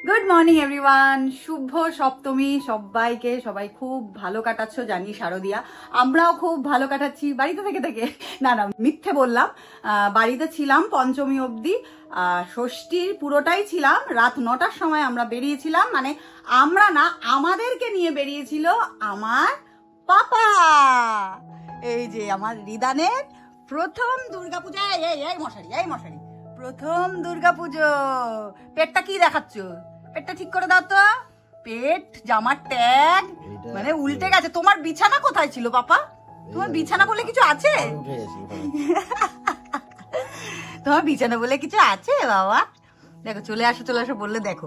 Good morning everyone, শুভ সপ্তমী সবাইকে। সবাই খুব ভালো কাটাচ্ছ জানি শারদিয়া, আমরাও খুব ভালো কাটাচ্ছি বাড়িতে থেকে। না মিথ্যে বললাম, বাড়িতে ছিলাম পঞ্চমী অবধি, ষষ্ঠীর পুরোটাই ছিলাম। রাত 9টার সময় আমরা বেরিয়েছিলাম, মানে আমরা না, আমাদেরকে নিয়ে বেরিয়েছিল আমার পাপা। এই যে আমার রিদানের প্রথম দুর্গাপূজা, এই মশারি প্রথম দুর্গাপুজো। পেটটা কি দেখাচ্ছ? পেটটা ঠিক করে দাও তো। পেট, জামার ট্যাগ মানে উল্টে গেছে। তোমার বিছানা কোথায় ছিল পাপা? তোমার বিছানা বলে কিছু আছে? তোমার বিছানা বলে কিছু আছে বাবা? দেখো চলে আসো বললে দেখো,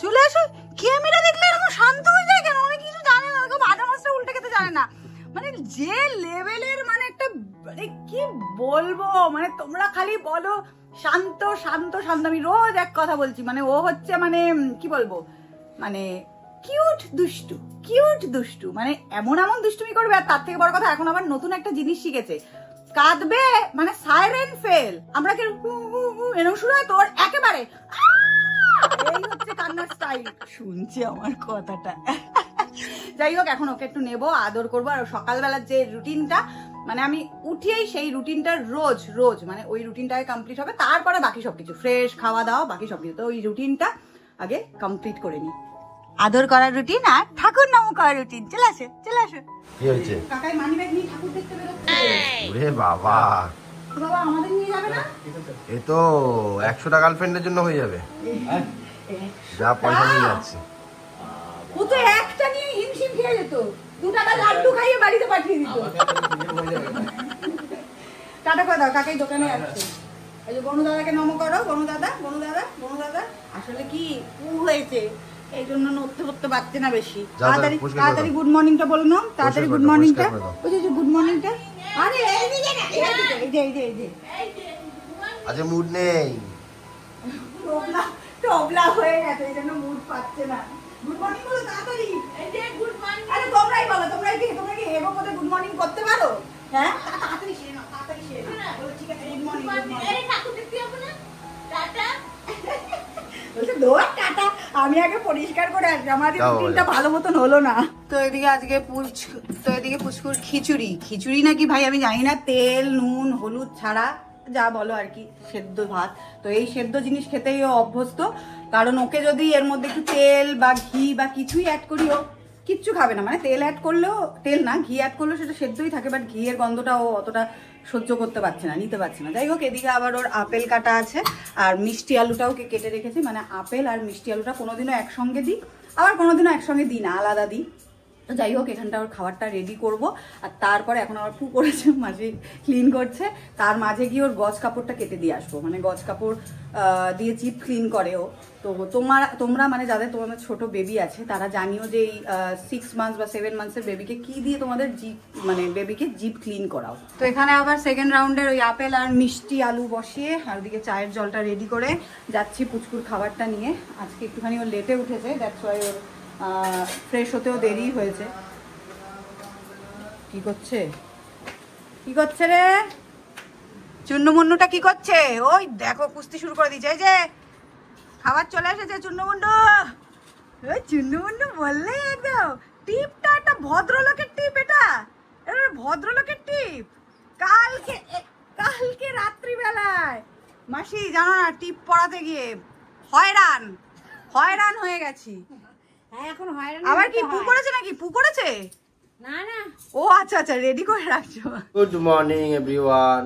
চলে আসো। ক্যামেরা দেখলে এরকম শান্ত হয়ে যায় কেন? অনেক কিছু জানে না, ভাজা মাছটা উল্টে খেতে জানে না। মানে যে লেভেলের, মানে একটা, মানে কি বলবো, মানে তোমরা খালি বলো শান্ত। আমি রোজ এক কথা বলছি, মানে ও হচ্ছে, মানে কি বলবো, মানে কিউট দুষ্টু, মানে এমন দুষ্টুমি করবে। আর তার থেকে বড় কথা, এখন আবার নতুন একটা জিনিস শিখেছে, কাঁদবে মানে সাইরেন ফেল। আমরা কি এরকম শুরু হয় তোর একেবারে এই হচ্ছে কান্নার স্টাইল। শুনছি আমার কথাটা। যাই হোক, এখন ওকে একটু নেবো, আদর করবো। আর সকালবেলার যে রুটিনটা, মানে আমি উঠিয়েই সেই রুটিনটা রোজ মানে ওই রুটিনটাকে কমপ্লিট হবে, তারপরে বাকি সবকিছু ফ্রেশ খাওয়া দাওয়া বাকি সবকিছু। তো ওই রুটিনটা আগে কমপ্লিট করে নি। আদর করার রুটিন আর ঠাকুর নাম করার রুটিন। চলে আসো। কি হয়েছে? কাকাই মানিব্যাগ নিয়ে ঠাকুর দেখতে বেরোচ্ছে। ওরে বাবা, আমাদের নিয়ে যাবে না? এ তো 100টা গার্লফ্রেন্ডের জন্য হয়ে যাবে, যা পয়সা নিয়ে যাচ্ছে। ও তো একটা নিয়ে হিমশিম খেয়ে যেত, 2 টাকা লাড্ডু খাইয়ে বাড়িতে পাঠিয়ে দিত। টাটা করে দাও, কাকাই দোকানে যাচ্ছে। এই যে বনু দাদাকে নমো করো। বনু দাদা। আসলে কি হয়েছে, এই জন্য নড়তে পারছে না বেশি। তাড়াতাড়ি গুড মর্নিংটা বলে নাও, তাড়াতাড়ি গুড মর্নিংটা। ওই যে গুড মর্নিংটা। আরে এই যে আচ্ছা, মুড নেই, টবলা হয়ে গেছে, এই জন্য মুড পাচ্ছে না। গুড মর্নিং বলো তাড়াতাড়ি। এই যে গুড মর্নিং। আরে তোমরাই বলো, তোমরা কি এগো মধ্যে গুড মর্নিং করতে পারো? হ্যাঁ, তাড়াতাড়ি সেরে নাও। বলো ঠিক আছে, গুড মর্নিং। আরে ঠাকুর দেখতে যাবো না? টাটা। বলছে দৌড় টাটা। আমি আগে পরিষ্কার করে আসি, আমাদের রুটিনটা ভালো মতন হলো না। তো এদিকে আজকে পুচকুর খিচুড়ি নাকি ভাই আমি জানি না, তেল নুন হলুদ ছাড়া যা বলো আর কি, সেদ্ধ ভাত। তো এই সেদ্ধ জিনিস খেতেই ও অভ্যস্ত, কারণ ওকে যদি এর মধ্যে একটু তেল বা ঘি বা কিছুই অ্যাড করি, ও কিচ্ছু খাবে না। মানে তেল অ্যাড করলেও, তেল না ঘি অ্যাড করলেও সেটা সেদ্ধই থাকে, বাট ঘিয়ের গন্ধটা ও অতটা সহ্য করতে পারছে না, নিতে পারছে না। যাই হোক, এদিকে আবার ওর আপেল কাটা আছে আর মিষ্টি আলুটাও কেটে রেখেছি। মানে আপেল আর মিষ্টি আলুটা কোনোদিনও একসঙ্গে দিই, আবার কোনোদিনও একসঙ্গে দিই না, আলাদা দিই। তো যাই হোক, এখানটা ওর খাবারটা রেডি করব। আর তারপরে এখন আমার পু করেছে, মাঝে ক্লিন করছে, তার মাঝে গিয়ে ওর গজ কাপড়টা কেটে দিয়ে আসবো। মানে গজ কাপড় দিয়ে জিপ ক্লিন করে ও। তো তোমরা মানে যাদের তোমাদের ছোট বেবি আছে তারা জানিও যে এই 6 মান্থস বা 7 মান্থসের বেবিকে কি দিয়ে তোমাদের জিপ, মানে বেবিকে জিপ ক্লিন করাও। তো এখানে আবার সেকেন্ড রাউন্ডের ওই আপেল আর মিষ্টি আলু বসিয়ে, আর ওদিকে চায়ের জলটা রেডি করে যাচ্ছি পুচকুর খাবারটা নিয়ে। আজকে একটুখানি ও লেটে উঠেছে, দ্যাটস ওয়াই ওর ফ্রেশ হতেও দেরি হয়েছে। কি করছে রে চুন্নমুন্নুটা? কি করছে? ওই দেখো কুস্তি শুরু করে দিয়েছে। এই যে খাবার চলে এসেছে চুন্নমুন্নু। ওই চুন্নমুন্নু বললে একদম টিপটা একটা ভদ্রলোকের টিপ, এটা ভদ্রলোকের টিপ। কালকে রাত্রিবেলায় মাসি জানো না, টিপ পড়াতে গিয়ে হয়রান হয়ে গেছি। এখন হয়রান আবার কি পু করেছে নাকি? পু করেছে না। ও আচ্ছা, রেডি করে রাখছো। Good morning everyone.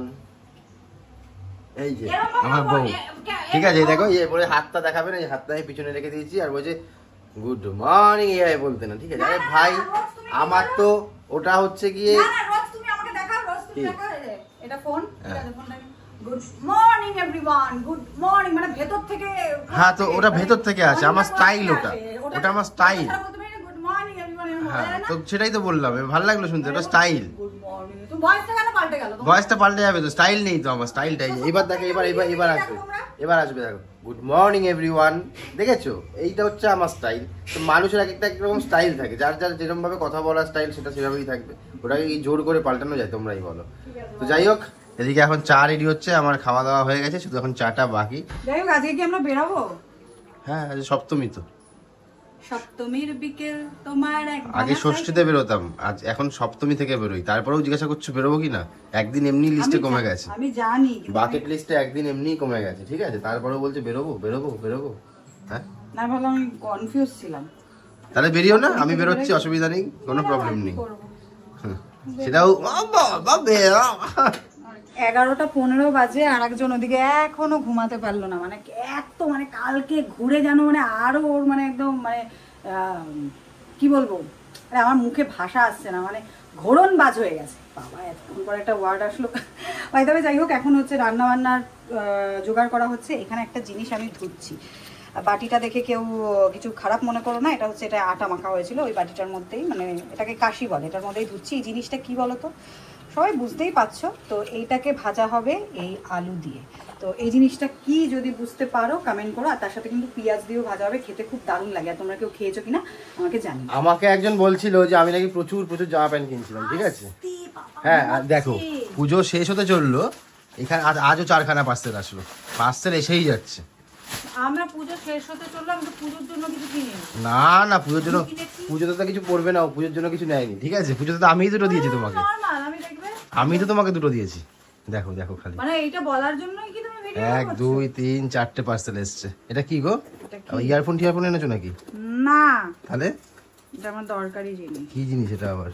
এই যে আমার বউ, ঠিক আছে দেখো, এই বলে হাতটা দেখাবে না, এই হাতটা আমি পিছনে রেখে দিয়েছি আর বলছে গুড মর্নিং, এই বলতে না, ঠিক আছে? আরে ভাই, আমার তো ওটা হচ্ছে গিয়ে, রোজ তুমি আমাকে দেখাও, এটা phone, good morning everyone, good morning মানে ভেতর থেকে। হ্যাঁ, তো ওটা ভেতর থেকে আছে, আমার স্টাইল, ওটা আমার স্টাইল। Good morning everyone. হ্যাঁ, তো সেটাই তো বললাম, ভালো লাগলো শুনতে, ওটা স্টাইল। Good morning. তো ভয়েসটা কেন পাল্টে গেল? ভয়েসটা পাল্টে যাবে তো, স্টাইল নেই তো আমার, স্টাইলটাই। এবার দেখো, এবার আসবে দেখো, গুড মর্নিং এভরিওয়ান। দেখেছো, এইটা হচ্ছে আমার স্টাইল। তো মানুষের এক একটা রকম স্টাইল থাকে, যার যেরকম ভাবে কথা বলার স্টাইল সেটা সেভাবেই থাকবে, ওটাকে জোর করে পাল্টানো যায়? তোমরাই বলো। তো যাই হোক, এদিকে এখন চা রেডি হচ্ছে, আমার খাওয়া দাওয়া হয়ে গেছে, শুধু এখন চাটা বাকি। যাই হোক, আজকে কি আমরা বেরাবো? হ্যাঁ, আজ সপ্তমী তো। সপ্তমীর বিকেল তোমার আগে ষষ্ঠীতে বেরোতাম, আজ এখন সপ্তমী থেকে বেরোই। তারপরেও জিজ্ঞাসা করছো বেরোবো কিনা? একদিন এমনি লিস্টে কমে গেছে, আমি জানি, বাকেট লিস্টে একদিন এমনি কমে গেছে, ঠিক আছে? তারপরেও বলছে বেরোবো বেরোবো বেরোবো। হ্যাঁ না, ভালো, আমি কনফিউজ ছিলাম। তাহলে বেরিও না, আমি বেরোচ্ছি, অসুবিধা নেই, কোনো প্রবলেম নেই। সেটাও 11:15 বাজে, আর একজন ওদিকে এখনো ঘুমাতে পারলো না। মানে এত মানে কালকে ঘুরে যেন মানে আরো ওর মানে একদম মানে কি বলবো, মানে আমার মুখে ভাষা আসছে না, মানে ঘোড়ন বাজ হয়ে গেছে। বাবা, এতক্ষণ পর একটা ওয়ার্ড আসলো। তবে যাই হোক, এখন হচ্ছে রান্না বান্নার জোগাড় করা হচ্ছে। এখানে একটা জিনিস আমি ধুচ্ছি, বাটিটা দেখে কেউ কিছু খারাপ মনে করো না, এটা হচ্ছে, এটা আটা মাখা হয়েছিল ওই বাটিটার মধ্যেই, মানে এটাকে কাশি বলে, এটার মধ্যেই ধুচ্ছি। এই জিনিসটা কি বলো তো, সবাই বুঝতেই পারছো তো। এইটাকে ভাজা হবে এই আলু দিয়ে। তো এই জিনিসটা কি যদি বুঝতে পারো কমেন্ট করো। আর তার সাথে কিন্তু পেঁয়াজ দিয়েও ভাজা হবে, খেতে খুব দারুণ লাগে। আর তোমরা কেউ খেয়েছো কিনা আমাকে জানি। আমাকে একজন বলছিল যে আমি নাকি প্রচুর প্রচুর জামা প্যান্ট কিনছিলাম, ঠিক আছে? হ্যাঁ, আর দেখো পুজো শেষ হতে চললো, এখানে আজও 4খানা পার্সেল আসলো, পার্সেল এসেই যাচ্ছে। আমরা পুজো শেষ হতে চললো, আমি তো পুজোর জন্য কিছু কিনি না না, পুজোর জন্য, পুজোতে তো কিছু পড়বে না, পুজোর জন্য কিছু নেয়নি, ঠিক আছে? পুজোতে তো আমিই দুটো দিয়েছি তোমাকে, আমি তো তোমাকে দুটো দিয়েছি। দেখো দেখো খালি, মানে এইটা বলার জন্যই কি তুমি ভিডিও 1 2 3 4টে পার্সেল এসছে। এটা কি গো, ইয়ারফোন টিয়ারফোন এনেছো নাকি? না, তাহলে এটা আমার দরকারি জিনিস। কি জিনিস এটা আবার?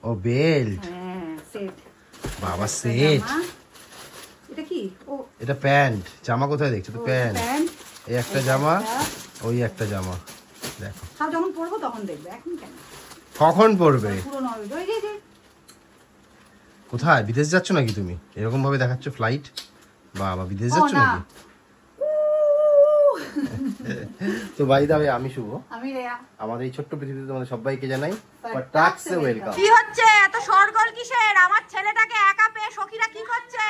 ও বেল্ট, হ্যাঁ সেট। বাবা সেট। এটা কি? ও এটা প্যান্ট। জামা কোথায় দেখছো? তো প্যান্ট, এই একটা জামা, ওই একটা জামা। দেখো সব যখন পরবো তখন দেখবে, এখন কেন? কখন পরবে? পুরো নয়, ওই যে কোথায়, বিদেশ যাচ্ছ নাকি তুমি? এরকম ভাবে দেখাচ্ছ ফ্লাইট। বাবা, বিদেশ যাচ্ছ নাকি? তো ভাই দাও, আমি শুভ, আমি রেয়া, আমাদের এই ছোট্ট পৃথিবীতে তোমাদের সবাইকে জানাই টাক্সে ওয়েলকাম। কি হচ্ছে এত শোরগোল কিসের? আমার ছেলেটাকে একা পেয়ে সখীরা কি করছে?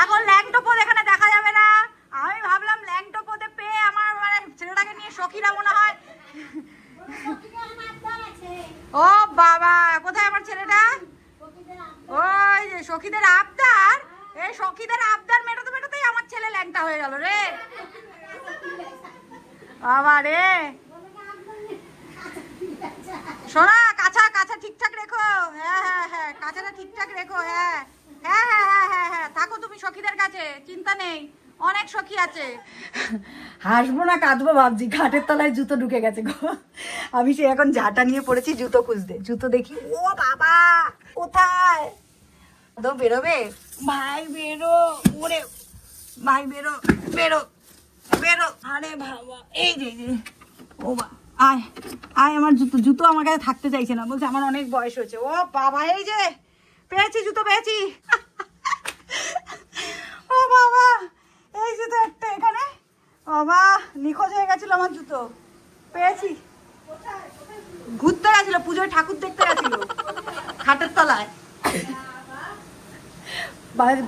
এখন ল্যাংটোপোদ এখানে দেখা যাবে না। আমি ভাবলাম ল্যাংটোপোদে পেয়ে আমার মানে ছেলেটাকে নিয়ে সখীরা মনে হয়। ও বাবা, কোথায় আমার ছেলেটা? ওই যে সখীদের আবদার, এই সখীদের আবদার মেটাতে মেটাতেই আমার ছেলে ল্যাংটা হয়ে গেল রে বাবা রে। শোনা, কাঁচা কাঁচা ঠিকঠাক রেখো। হ্যাঁ হ্যাঁ হ্যাঁ, কাঁচাটা ঠিকঠাক রেখো। হ্যাঁ হ্যাঁ হ্যাঁ হ্যাঁ হ্যাঁ হ্যাঁ, থাকো তুমি সখীদের কাছে, চিন্তা নেই, অনেক সখী আছে। হাসবো না কাঁদবো ভাবছি, খাটের তলায় জুতো ঢুকে গেছে গো। আমি সে এখন ঝাঁটা নিয়ে পড়েছি জুতো খুঁজতে, জুতো দেখি। ও বাবা, কোথায় তো বেরোবে? ভাই বেরো, ওরে ভাই বেরো বেরো বেরো। আরে বাবা, এই যে ও বা, আয় আয়, আমার জুতো, জুতো আমার কাছে থাকতে চাইছে না, বলছে আমার অনেক বয়স হয়েছে। ও বাবা, এই যে পেয়েছি, জুতো পেয়েছি। ও বাবা, এই জুতো একটা এখানে, বাবা নিখোঁজ হয়ে গেছিল আমার জুতো, পেয়েছি। ঘুরতে গেছিল, পুজোয় ঠাকুর দেখতে গেছিল খাটের তলায়,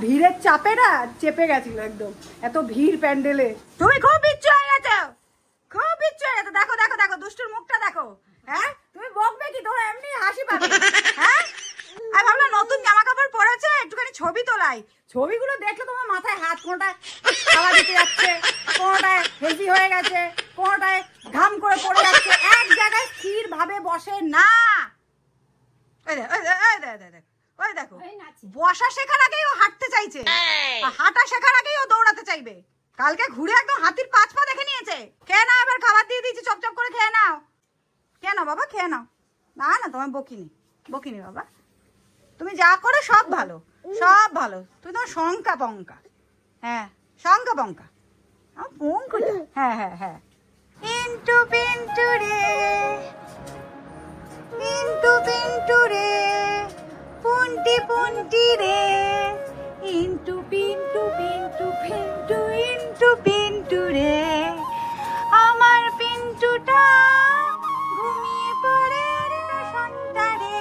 ভিড়ের চাপে না চেপে গেছিল একদম, এত ভিড় প্যান্ডেলে। তুমি খুব বিচ্ছু হয়ে গেছো, খুব বিচ্ছু হয়ে গেছো। দেখো দেখো দেখো, দুষ্টুর মুখটা দেখো। হ্যাঁ, তুমি বকবে কি? তোমার এমনি হাসি পাবে। হ্যাঁ, আমি ভাবলাম নতুন জামা কাপড় পরেছে, একটুখানি ছবি তোলাই। ছবিগুলো দেখলে তোমার মাথায় হাত, কোনটায় খাওয়া দিতে যাচ্ছে, কোনটায় হেভি হয়ে গেছে, কোনটায় ঘাম করে পড়ে যাচ্ছে, এক জায়গায় স্থির ভাবে বসে না। ওই দেখো, বসা শেখার আগেই ও হাঁটতে চাইছে, হাঁটা শেখার আগেই ও দৌড়াতে চাইবে। কালকে ঘুরে একদম হাতির 5 পা দেখে নিয়েছে। খেয়ে নাও, এবার খাবার দিয়ে দিয়েছি, চপচপ করে খেয়ে নাও। খেয়ে নাও বাবা, খেয়ে নাও। না না, তোমার বকিনি বাবা, তুমি যা করে সব ভালো, সব ভালো। তুমি তোমার শঙ্কা পঙ্কা, হ্যাঁ শঙ্কা পঙ্কা, আমার পঙ্কটা। হ্যাঁ হ্যাঁ হ্যাঁ, ইন্টু পিন্টু রে, ইন্টু পিন্টু রে, পুন্টি পুন্টি রে, ইন্টু পিন্টু পিন্টু পিন্টু, ইন্টু পিন্টু রে, আমার পিন্টুটা ঘুমিয়ে পড়ে সন্তারে,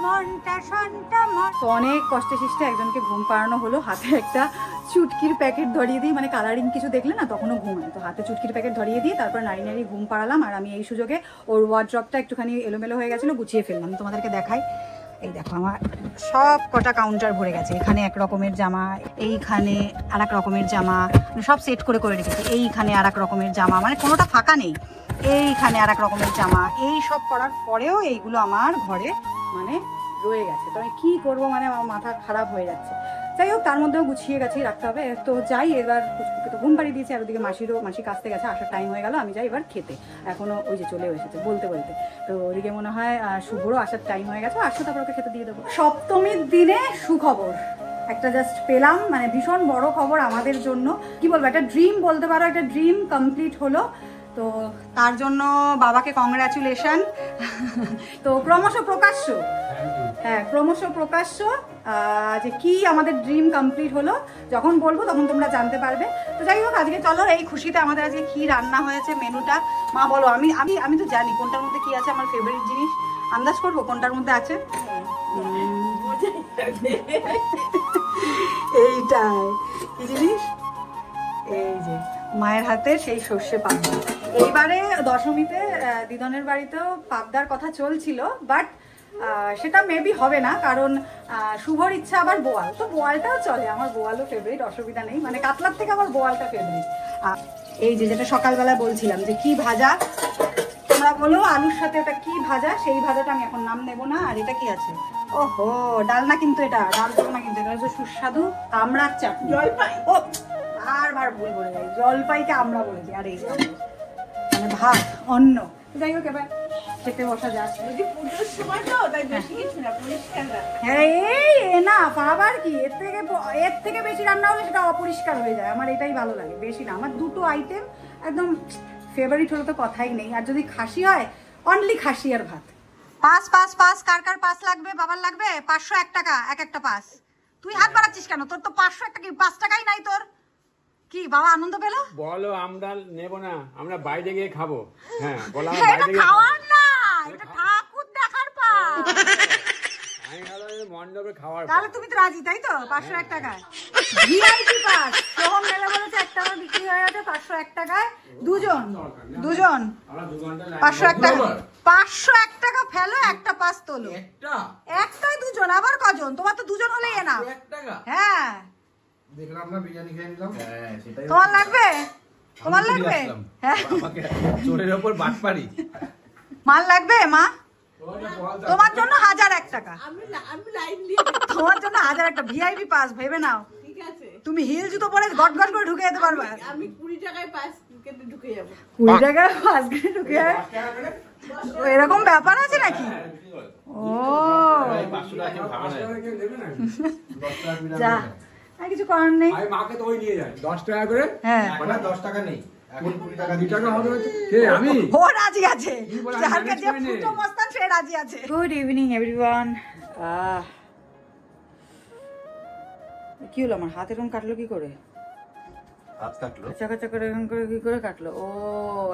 মনটা সন্তা মন। তো অনেক কষ্টে শিষ্টে একজনকে ঘুম পাড়ানো হলো। হাতে একটা চুটকির প্যাকেট ধরিয়ে দিই, মানে কালারিং কিছু দেখলে না তখনও ঘুমায়, তো হাতে চুটকির প্যাকেট ধরিয়ে দিই, তারপর নাড়ি নাড়ি ঘুম পাড়ালাম। আর আমি এই সুযোগে ওর ওয়ার্ড্রপটা একটুখানি এলোমেলো হয়ে গেছিলো, গুছিয়ে ফেললাম। তোমাদেরকে দেখাই, এই দেখো আমার সব কটা কাউন্টার ভরে গেছে। এখানে এক রকমের জামা, এইখানে আর এক রকমের জামা, সব সেট করে করে রেখেছি। এইখানে আর এক রকমের জামা, মানে কোনোটা ফাঁকা নেই। এইখানে আর এক রকমের জামা, এই সব করার পরেও এইগুলো আমার ঘরে মানে রয়ে গেছে। তো আমি কী করবো, মানে আমার মাথা খারাপ হয়ে যাচ্ছে। যাই হোক, তার মধ্যেও গুছিয়ে গেছি, রাখতে হবে। তো যাই, এবার পুচকুকে তো ঘুম পাড়িয়ে দিয়েছি, আর ওদিকে মাসি কাছতে গেছে, আসার টাইম হয়ে গেল। আমি যাই এবার খেতে, এখনও ওই যে চলেও এসেছে বলতে বলতে। তো ওদিকে মনে হয় শুভরও আসার টাইম হয়ে গেছে, আসলে তারপর ওকে খেতে দিয়ে দেবো। সপ্তমীর দিনে সুখবর একটা জাস্ট পেলাম, মানে ভীষণ বড় খবর আমাদের জন্য। কি বলবো, একটা ড্রিম বলতে পারো, একটা ড্রিম কমপ্লিট হলো। তো তার জন্য বাবাকে কংগ্রাচুলেশন। তো ক্রমশ প্রকাশ্য, হ্যাঁ ক্রমশ প্রকাশ্য যে কি আমাদের ড্রিম কমপ্লিট হলো। যখন বলবো তখন তোমরা জানতে পারবে। তো যাই হোক, আজকে চলো এই খুশিতে আমাদের আজকে কি রান্না হয়েছে, মেনুটা মা বলো। আমি আমি আমি তো জানি কোনটার মধ্যে কি আছে, আমার ফেভারিট জিনিস। আন্দাজ করবো কোনটার মধ্যে আছে। এইটাই কি জিনিস, এই যে মায়ের হাতে সেই সর্ষে পাবদা। এইবারে দশমীতে দিদনের বাড়িতেও পাবদার কথা চলছিল, বাট সেটা মেবি হবে না, কারণ শুভর ইচ্ছা আবার বোয়াল। তো বোয়ালটাও চলে, আমার বোয়ালও ফেভারিট, অসুবিধা নেই। মানে কাতলার থেকে আমার বোয়ালটা ফেভারিট। এই যে যেটা সকালবেলা বলছিলাম যে কি ভাজা, তোমরা বলো আলুর সাথে ওটা কি ভাজা, সেই ভাজাটা আমি এখন নাম নেবো না। আর এটা কি আছে, ওহো ডাল না, কিন্তু এটা ডাল দেবো না, কিন্তু এটা হচ্ছে সুস্বাদু আমড়ার চাটনি। জলপাই, ও বারবার ভুল বলে যাই, জলপাইকে আমরা বলেছি। আর এই মানে ভাত অন্ন। যাই হোক, এবার খেতে বসা যাচ্ছে। পুজোর সময় তো তাই বেশি কিছু না, পরিষ্কার না। হ্যাঁ এই না, আবার কি এর থেকে বেশি রান্না হলে সেটা অপরিষ্কার হয়ে যায়। আমার এটাই ভালো লাগে, বেশি না। আমার দুটো আইটেম একদম ফেভারিট হলে তো কথাই নেই। আর যদি খাসি হয়, অনলি খাসি আর ভাত। পাস পাস পাস, কার কার পাস লাগবে? বাবার লাগবে 501 টাকা এক একটা পাস। তুই হাত বাড়াচ্ছিস কেন? তোর তো 501 টাকা, 5 টাকাই নাই তোর। কি বাবা আনন্দ পেল? বলো আমরা নেব না, আমরা বাইরে গিয়ে খাবো। হ্যাঁ বলা, বাইরে গিয়ে খাওয়ার না, এটা ঠাকুর দেখার পাস। আমি ভালো মণ্ডপে খাওয়ার। তাহলে তুমি তো রাজি, তাই তো? 501 টাকায় ভিআইপি পাস। সোহম মেলা বলেছে 1 টাকা বিক্রি হয়ে গেছে 501 টাকায়। দুজন 501 টাকা, 501 টাকা ফেলো, একটা পাস তোলো। একটাই দুজন, আবার কজন? তোমার তো দুজন হলেই না। হ্যাঁ দেখলাম না, বিরিয়ানি খেয়ে নিলাম। হ্যাঁ সেটাই। তোমার লাগবে? তোমার লাগবে? হ্যাঁ আমাকে চোরের উপর বাটপাড়ি। মাল লাগবে মা? তোমার জন্য 1001 টাকা। আমি লাইন দিয়ে তোমার জন্য 1001 টাকা ভিআইপি পাস, ভেবে নাও। ঠিক আছে, তুমি হিল জুতো পরে গট গট করে ঢুকে যেতে পারবে। আমি 20 টাকায় পাস কেটে ঢুকে যাব। 20 টাকায় পাস কেটে ঢুকে যাবে? এরকম ব্যাপার আছে নাকি? ও 500 টাকা ভাবে না। যা কিছু করার নেই। আমি মাকে তো ওই নিয়ে যাই 10 টাকা করে। হ্যাঁ মানে 10 টাকা নেই, এখন 20 টাকা 2 টাকা হবে। কে আমি? ও রাজি আছে, যার কাছে ফুটো মস্তান সে রাজি আছে। Good evening everyone. কি হলো আমার হাত এরকম কাটলো কি করে? হাত কাটলো চাকা চাকা এরকম করে কি করে কাটলো? ও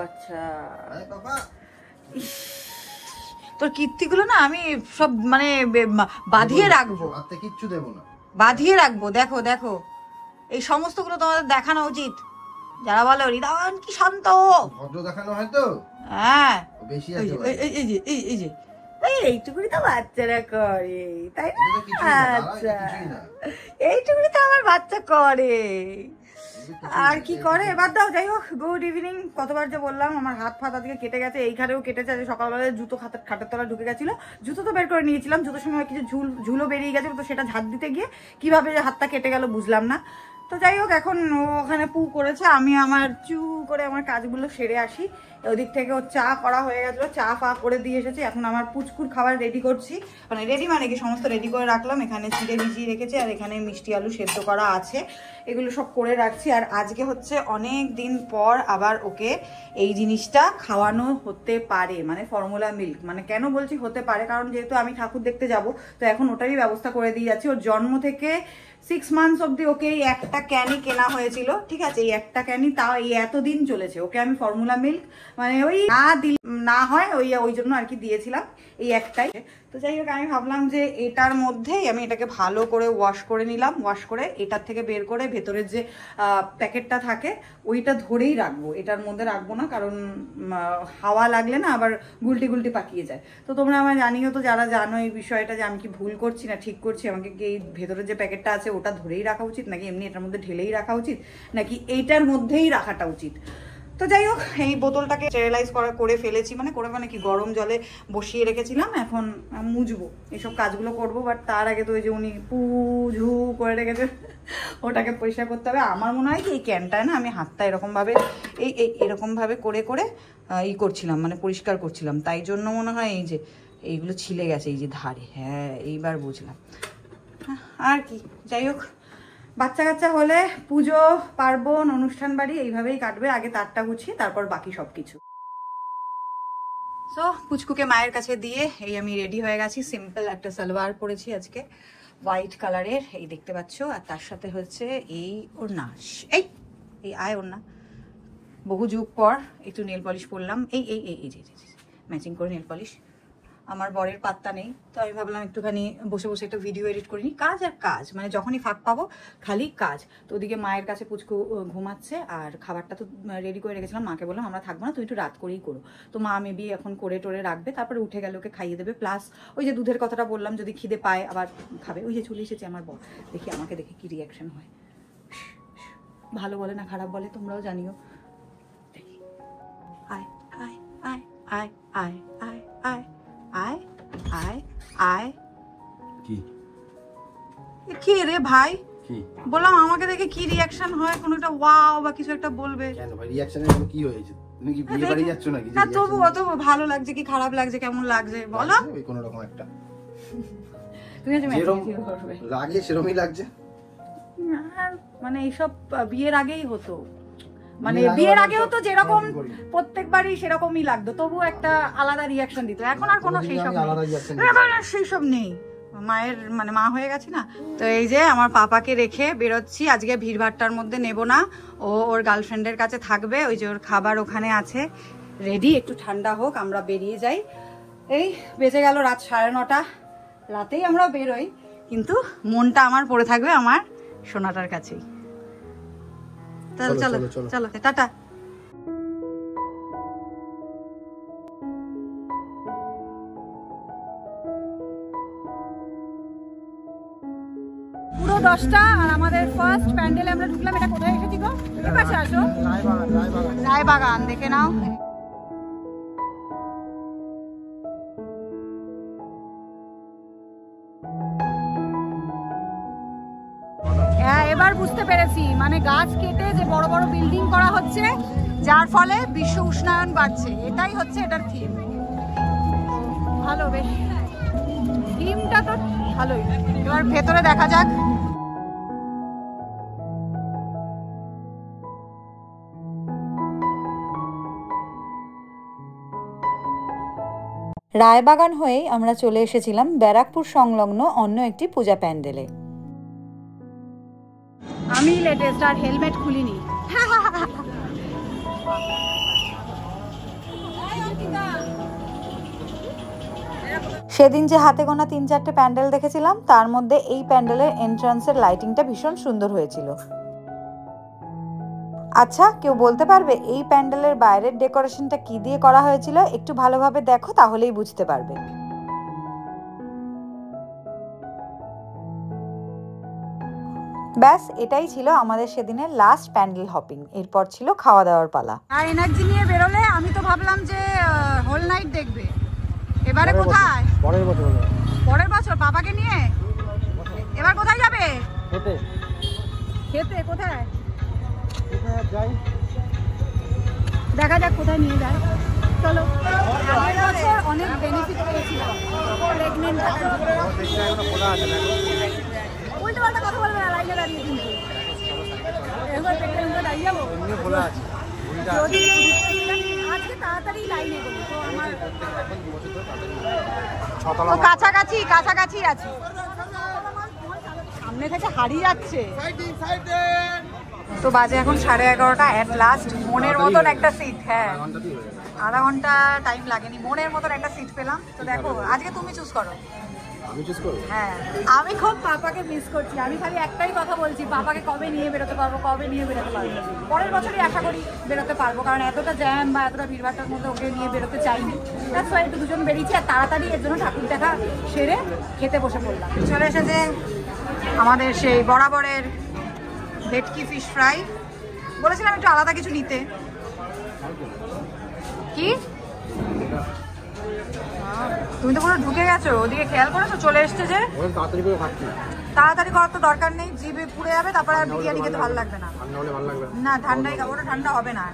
আচ্ছা বাবা, তোর কীর্তিগুলো না আমি সব মানে বাঁধিয়ে রাখবো, হাতে কিচ্ছু দেবো না, বাঁধিয়ে রাখবো। দেখো দেখো, এই সমস্তগুলো তোমাদের দেখানো উচিত। যারা বলে হৃদয়ন কি শান্ত, ভদ্র দেখানো হয় তো। হ্যাঁ বেশি আছে। এই যে এই যে এইটুকুনি তো বাচ্চারা করে, তাই না? আচ্ছা এইটুকুনি তো আমার বাচ্চা করে, আর কি করে এবার দাও। যাই হোক, গুড ইভিনিং। কতবার যে বললাম, আমার হাত ফাত আজকে কেটে গেছে, এইখানেও কেটেছে। আজকে সকালবেলায় জুতো খাটের তলা ঢুকে গেছিল, জুতো তো বের করে নিয়েছিলাম, জুতোর সময় কিছু ঝুলও বেরিয়ে গেছিল, তো সেটা ঝাড় দিতে গিয়ে কিভাবে হাতটা কেটে গেল বুঝলাম না। তো যাই হোক, এখন ওখানে পু করেছে, আমি আমার চু করে আমার কাজগুলো সেরে আসি। ওদিক থেকে ওর চা করা হয়ে গেছিলো, চা ফা করে দিয়ে এসেছি। এখন আমার পুচকুর খাবার রেডি করছি, মানে রেডি মানে কি সমস্ত রেডি করে রাখলাম। এখানে চিড়ে ভিজিয়ে রেখেছি, আর এখানে মিষ্টি আলু সেদ্ধ করা আছে, এগুলো সব করে রাখছি। আর আজকে হচ্ছে অনেক দিন পর আবার ওকে এই জিনিসটা খাওয়ানো হতে পারে, মানে ফর্মুলা মিল্ক। মানে কেন বলছি হতে পারে, কারণ যেহেতু আমি ঠাকুর দেখতে যাব, তো এখন ওটারই ব্যবস্থা করে দিয়ে যাচ্ছি। ওর জন্ম থেকে 6 মান্থস অব্দি ওকে এই একটা ক্যানই কেনা হয়েছিল, ঠিক আছে? এই একটা ক্যানই, তাও এই এতদিন চলেছে। ওকে আমি ফর্মুলা মিল্ক মানে ওই না দিল না হয় ওই জন্য আর কি দিয়েছিলাম এই একটাই। তো যাই হোক আমি ভাবলাম যে এটার মধ্যেই আমি এটাকে ভালো করে ওয়াশ করে নিলাম, ওয়াশ করে এটার থেকে বের করে ভেতরের যে প্যাকেটটা থাকে ওইটা ধরেই রাখবো, এটার মধ্যে রাখবো না, কারণ হাওয়া লাগলে না আবার গুলটি গুলটি পাকিয়ে যায়। তো তোমরা আমার জানিও তো, যারা জানো এই বিষয়টা, যে আমি কি ভুল করছি না ঠিক করছি, আমাকে কি এই ভেতরের যে প্যাকেটটা আছে ওটা ধরেই রাখা উচিত, নাকি এমনি এটার মধ্যে ঢেলেই রাখা উচিত, নাকি এইটার মধ্যেই রাখাটা উচিত। তো যাই হোক এই বোতলটাকে স্টেরিলাইজ করে ফেলেছি, মানে কি গরম জলে বসিয়ে রেখেছিলাম, এখন মুছবো, এইসব কাজগুলো করবো। বাট তার আগে তো ওই যে উনি পুঝু করে রেখেছে, ওটাকে পরিষ্কার করতে হবে। আমার মনে হয় কি এই ক্যানটায় না আমি হাতটা এরকমভাবে এরকমভাবে করে করছিলাম, মানে পরিষ্কার করছিলাম, তাই জন্য মনে হয় এই যে এইগুলো ছিলে গেছে এই যে ধারে। হ্যাঁ এইবার বুঝলাম। আর কি, যাই হোক বাচ্চা কাচ্চা হলে পুজো পার্বণ অনুষ্ঠান বাড়ি এইভাবেই কাটবে, আগে তারটা গুছিয়ে তারপর বাকি সব কিছু। সো পুচকুকে মায়ের কাছে দিয়ে এই আমি রেডি হয়ে গেছি। সিম্পল একটা সালোয়ার পরেছি আজকে, হোয়াইট কালারের, এই দেখতে পাচ্ছ, আর তার সাথে হচ্ছে এই ওড়না, এই আয় ওড়না, বহু যুগ পর একটু নেল পলিশ পরলাম, এই ম্যাচিং করে নেল পলিশ। আমার বরের পাত্তা নেই, তো আমি ভাবলাম একটুখানি বসে বসে একটা ভিডিও এডিট করিনি। কাজ আর কাজ, মানে যখনই ফাঁক পাবো খালি কাজ। তো ওদিকে মায়ের কাছে পুচকু ঘুমাচ্ছে, আর খাবারটা তো রেডি করে রেখেছিলাম, মাকে বললাম আমরা থাকবো না, তুই একটু রাত করেই করো। তো মা মেবি এখন করে টোরে রাখবে, তারপরে উঠে গেলে ওকে খাইয়ে দেবে। প্লাস ওই যে দুধের কথাটা বললাম, যদি খিদে পায় আবার খাবে। ওই যে চলে এসেছে আমার বর, দেখি আমাকে দেখে কি রিয়াকশন হয়, ভালো বলে না খারাপ বলে তোমরাও জানিও। দেখি, আয় আয় আয় আয় আয় আয় আয় আয় আয় আয়। কি রে ভাই, বললাম আমাকে দেখে কি রিয়াকশন হয়, কোন একটা ওয়াও বা কিছু একটা বলবে। কেন ভাই, রিয়াকশনের কোনো কি হয়েছে? তুমি কি বিয়ে বাড়ি যাচ্ছ নাকি? না তবু অত ভালো লাগছে কি খারাপ লাগছে, কেমন লাগছে বলো? ওই কোন রকম একটা তুমি যে যেরকম লাগে সেরকমই লাগছে। মানে এইসব বিয়ের আগেই হতো, মানে বিয়ের আগেও তো যেরকম প্রত্যেকবারই সেরকমই লাগতো, তবু একটা আলাদা রিয়াকশন দিত। এখন আর কোনো সেইসব নেই, মায়ের মানে মা হয়ে গেছি না। তো এই যে আমার পাপাকে রেখে বেরোচ্ছি আজকে, ভিড়ভাট্টার মধ্যে নেব না, ও ওর গার্লফ্রেন্ডের কাছে থাকবে, ওই যে ওর খাবার ওখানে আছে রেডি, একটু ঠান্ডা হোক আমরা বেরিয়ে যাই। এই বেজে গেল রাত 9:30, রাতেই আমরা বেরোই, কিন্তু মনটা আমার পড়ে থাকবে আমার সোনাটার কাছেই। চলো চলো চলো, টাটা। পুরো 10টা, আর আমাদের ফার্স্ট প্যান্ডেলে আমরা ঢুকলাম। এটা কোথায় এসেছি গো? এর পাশে আসো, রায়বাগান দেখে নাও। হ্যাঁ এবার বুঝতে পেরেছি, মানে গাছ কেটে যে বড় বড় বিল্ডিং করা হচ্ছে, যার ফলে বিশ্ব উষ্ণায়ন বাড়ছে, এটাই হচ্ছে এটার থিম। ভালো, বেশ থিমটা তো ভালোই। এবার ভেতরে দেখা যাক। রায়বাগান হয়েই আমরা চলে এসেছিলাম ব্যারাকপুর সংলগ্ন অন্য একটি পূজা প্যান্ডেলে। আমি লেটেস্ট, আর হেলমেট খুলিনি। সেদিন যে হাতে গোনা 3-4টে প্যান্ডেল দেখেছিলাম, তার মধ্যে এই প্যান্ডেলের এন্ট্রান্সের লাইটিংটা ভীষণ সুন্দর হয়েছিল। আচ্ছা, কেউ বলতে পারবে এই প্যান্ডেলের বাইরের ডেকোরেশনটা কি দিয়ে করা হয়েছিল? একটু ভালোভাবে দেখো, তাহলেই বুঝতে পারবে। ব্যাস এটাই ছিল আমাদের সেদিনের লাস্ট প্যান্ডেল হপিং। এরপর ছিল খাওয়া দাওয়ার পালা। আর এনার্জি নিয়ে বেরোলে আমি তো ভাবলাম যে হোল নাইট দেখবে, এবারে কোথায়? পরের বছর বাবাকে নিয়ে এবার কোথায় যাবে? খেতে কোথায় যাই, দেখা যাক কোথায় নিয়ে যায়। চলো, আগের বছর অনেক বেনিফিট পেয়েছিলাম প্রেগনেন্ট থাকার জন্য। উল্টো পাল্টা কথা বলবে না, লাইনে দাঁড়িয়ে কিন্তু এবার প্রেগনেন্ট দাঁড়িয়ে যাবো। যদি আজকে তাড়াতাড়ি লাইনে গেলো তো আমার কাছাকাছি আছে, সামনে থেকে হারিয়ে যাচ্ছে। তো বাজে এখন 11:30 এট লাস্ট মনের মতন একটা সিট। হ্যাঁ আধা ঘন্টা টাইম লাগেনি, মনের মতন একটা সিট পেলাম। তো দেখো আজকে তুমি চুজ করো। হ্যাঁ আমি খুব পাপাকে মিস করছি। আমি খালি একটাই কথা বলছি, পাপাকে কবে নিয়ে বেরোতে পারবো, কবে নিয়ে বেরোতে পারবো। পরের বছরই আশা করি বেরোতে পারবো, কারণ এতটা জ্যাম বা এতটা ভিড়ভাড়টার মধ্যে ওকে নিয়ে বেরোতে চাইনি। তার সবাই একটু দুজন বেরিয়েছি আর তাড়াতাড়ি এর জন্য ঠাকুর দেখা সেরে খেতে বসে পড়লাম। চলে এসেছে আমাদের সেই বরাবরের ভেটকি ফিশ ফ্রাই। বলেছিলাম একটু আলাদা কিছু নিতে। কি তুমি তো পুরো ঢুকে গেছো ওদিকে, খেয়াল করেছো? চলে এসছে যে তাড়াতাড়ি করার তো দরকার নেই, জিভে পুড়ে যাবে, তারপরে আর বিরিয়ানি খেতে ভালো লাগবে না। না ঠান্ডাই খাবো, ওটা ঠান্ডা হবে না।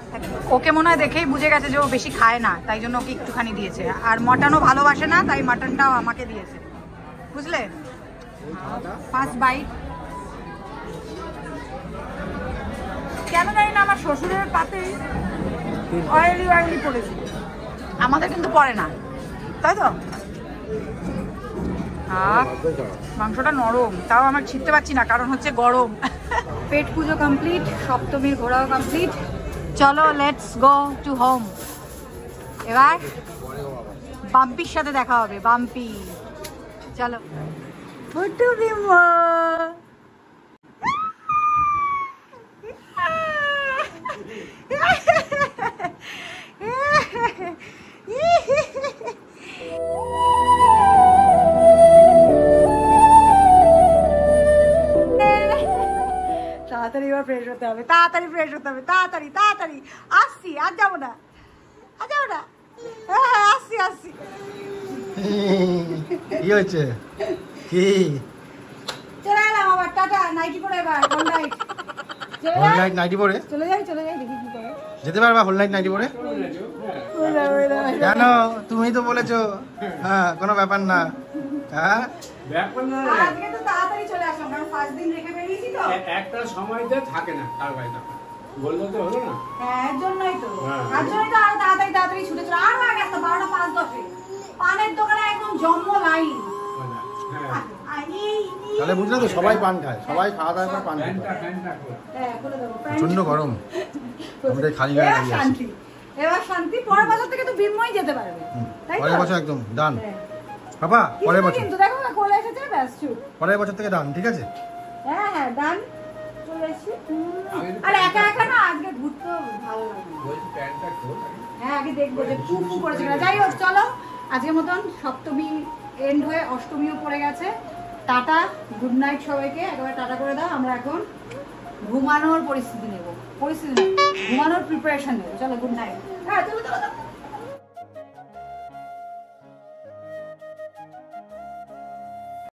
ওকে মনে হয় দেখেই বুঝে গেছে যে ও বেশি খায় না, তাই জন্য ওকে একটুখানি দিয়েছে। আর মটনও ভালোবাসে না, তাই মটনটাও আমাকে দিয়েছে, বুঝলে? First bite. কেন জানি না আমার শ্বশুরের পাতে অয়েলি অয়েলি পড়েছে, আমাদের কিন্তু পড়ে না, তাই তো? মাংসটা নরম, তাও আমার ছিটতে পারছি না কারণ হচ্ছে গরম। পেট পুজো কমপ্লিট, সপ্তমীর ঘোরাও কমপ্লিট। চলো লেটস গো টু হোম। এবার বাম্পির সাথে দেখা হবে, বাম্পি। চলো ফুটু বিমা। তাড়াতাড়ি এবার ফ্রেশ হতে হবে, তাড়াতাড়ি ফ্রেশ হতে হবে, তাড়াতাড়ি তাড়াতাড়ি। আসছি, আর যাবো না, আর যাবো না। হ্যাঁ আসছি আসছি। কি হচ্ছে? কি চলে এলাম আবার, টাটা। নাইটি পরে এবার whole night. Whole night nighty পরে চলে যাই, চলে যাই, দেখি কি করে। যেতে পারবা হোল নাইট নাইটি পরে? কেন? তুমি তো বলেছো হ্যাঁ কোনো ব্যাপার না। হ্যাঁ আজকে তো তাড়াতাড়ি চলে আসলাম, কারণ ফার্স্ট দিন রেখে বেরিয়েছি তো। একটা সময়তে থাকে না কার বাড়িতে, বললে তো হলো না। হ্যাঁ এর জন্যই তো, আর জন্যই তো আরো তাড়াতাড়ি তাড়াতাড়ি ছুটে চলে। আর আগে আসতাম 12টা 5-10-এ পানের দোকানে একদম জম্ম লাইন। তাহলে বুঝলে তো সবাই পান খায়, সবাই খাওয়া দাওয়া করে পান খায়। প্রচন্ড গরম, আমাদের খালি গায়ে দাঁড়িয়ে আছি। এবার শান্তি। পরের বছর থেকে তো বিময় যেতে পারবে, তাই তো? পরের বছর একদম ডান বাবা, পরের বছর। কিন্তু দেখো না কোলে এসেছে, ব্যাস চুপ। পরের বছর থেকে ডান, ঠিক আছে? হ্যাঁ হ্যাঁ ডান, চলে এসেছি। আর একা একা না আজকে ঘুরতে ভালো লাগে। হ্যাঁ আগে দেখবো যে ফু ফু করেছে কিনা। যাই হোক চলো, আজকের মতন সপ্তমী এন্ড হয়ে অষ্টমীও পড়ে গেছে। টাটা, গুড নাইট সবাইকে। একেবারে টাটা করে দাও। আমরা এখন ঘুমানোর পরিস্থিতি নেব, পরিস্থিতি ঘুমানোর প্রিপারেশন নেব। চলো গুড নাইট। হ্যাঁ চলো চলো।